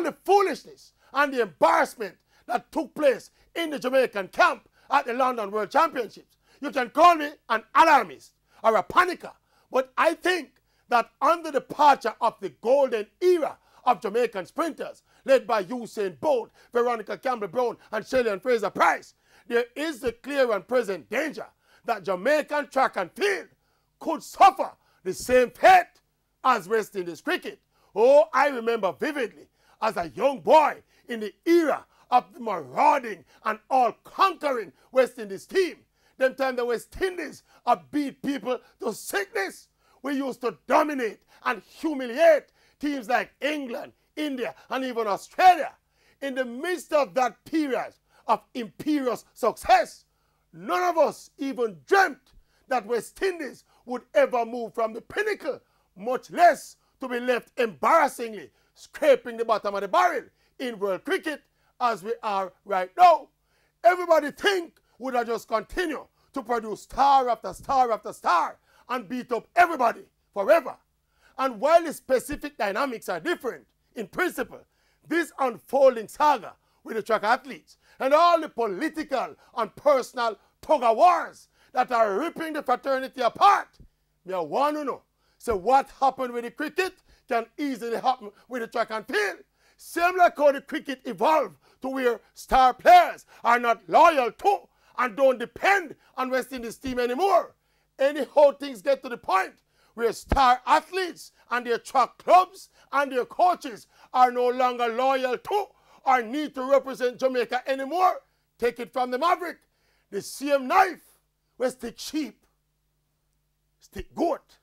all the foolishness and the embarrassment that took place in the Jamaican camp at the London World Championships. You can call me an alarmist or a panicker, but I think that under the departure of the golden era of Jamaican sprinters, led by Usain Bolt, Veronica Campbell-Brown, and Shelley Fraser-Price, there is a clear and present danger that Jamaican track and field could suffer the same fate as West Indies cricket. Oh, I remember vividly as a young boy in the era of the marauding and all-conquering West Indies team. Them time the West Indies beat people to sickness. We used to dominate and humiliate teams like England, India, and even Australia. In the midst of that period of imperious success, none of us even dreamt that West Indies would ever move from the pinnacle, much less to be left embarrassingly scraping the bottom of the barrel in world cricket as we are right now. Everybody think would have just continue to produce star after star after star and beat up everybody forever. And while the specific dynamics are different, in principle, this unfolding saga with the track athletes and all the political and personal tug-of-wars that are ripping the fraternity apart, me want to know. So what happened with the cricket can easily happen with the track and field. Same like how the cricket evolved to where star players are not loyal to and don't depend on West Indies team anymore. Anyhow things get to the point where star athletes and their track clubs and their coaches are no longer loyal to or need to represent Jamaica anymore. Take it from the Maverick. The same knife will stick sheep, stick goat.